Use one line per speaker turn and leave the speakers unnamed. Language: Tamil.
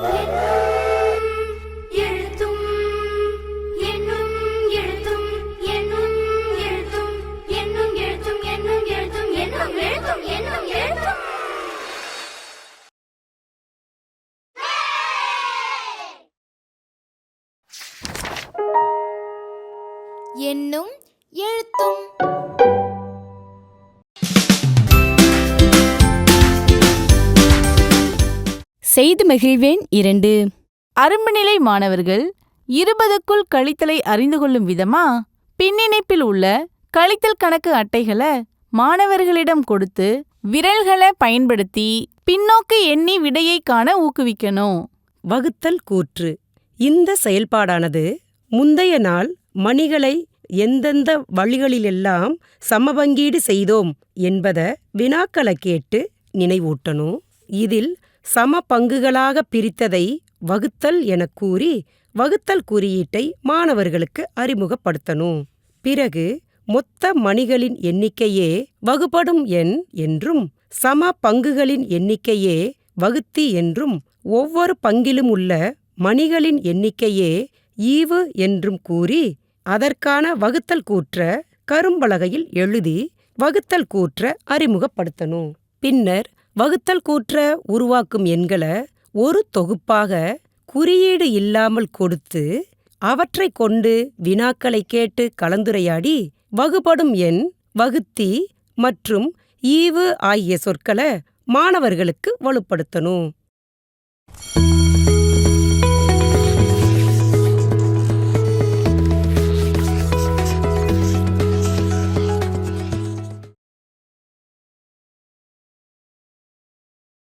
எழுத்தும் என்னும் எழுத்தும் என்னும் எழுத்தும் என்னும் எழுத்தும் என்னும் எழுத்தும் என்னும் எழுத்தும் என்னும் எழுத்தும்
என்னும் எழுத்தும்.
செய்து மகிழ்வேன் 2. அரும்புநிலை மாணவர்கள் 20க்குள் கழித்தலை அறிந்து கொள்ளும் விதமா பின்னிணைப்பில் உள்ள கழித்தல் கணக்கு அட்டைகளை மாணவர்களிடம் கொடுத்து விரல்களை பயன்படுத்தி பின்னோக்கு எண்ணி விடையை காண ஊக்குவிக்கணும்.
வகுத்தல் கூற்று. இந்த செயல்பாடானது முந்தைய நாள் மணிகளை எந்தெந்த வழிகளிலெல்லாம் சமபங்கீடு செய்தோம் என்பதை வினாக்களை கேட்டு நினைவூட்டணும். இதில் சம பங்குகளாக பிரித்ததை வகுத்தல் எனக் கூறி வகுத்தல் குறியீட்டை மாணவர்களுக்கு அறிமுகப்படுத்தணும். பிறகு மொத்த மணிகளின் எண்ணிக்கையே வகுபடும் எண் என்றும் சம பங்குகளின் எண்ணிக்கையே வகுத்தி என்றும் ஒவ்வொரு பங்கிலும் உள்ள மணிகளின் எண்ணிக்கையே ஈவு என்றும் கூறி அதற்கான வகுத்தல் கூற்ற கரும்பலகையில் எழுதி வகுத்தல் கூற்ற அறிமுகப்படுத்தணும். பின்னர் வகுத்தல் கூற்ற உருவாக்கும் எண்களை ஒரு தொகுப்பாக குறியீடு இல்லாமல் கொடுத்து அவற்றை கொண்டு வினாக்களை கேட்டு கலந்துரையாடி வகுபடும் எண், வகுத்தி மற்றும் ஈவு ஆகிய சொற்களை மாணவர்களுக்கு வலுப்படுத்தணும்.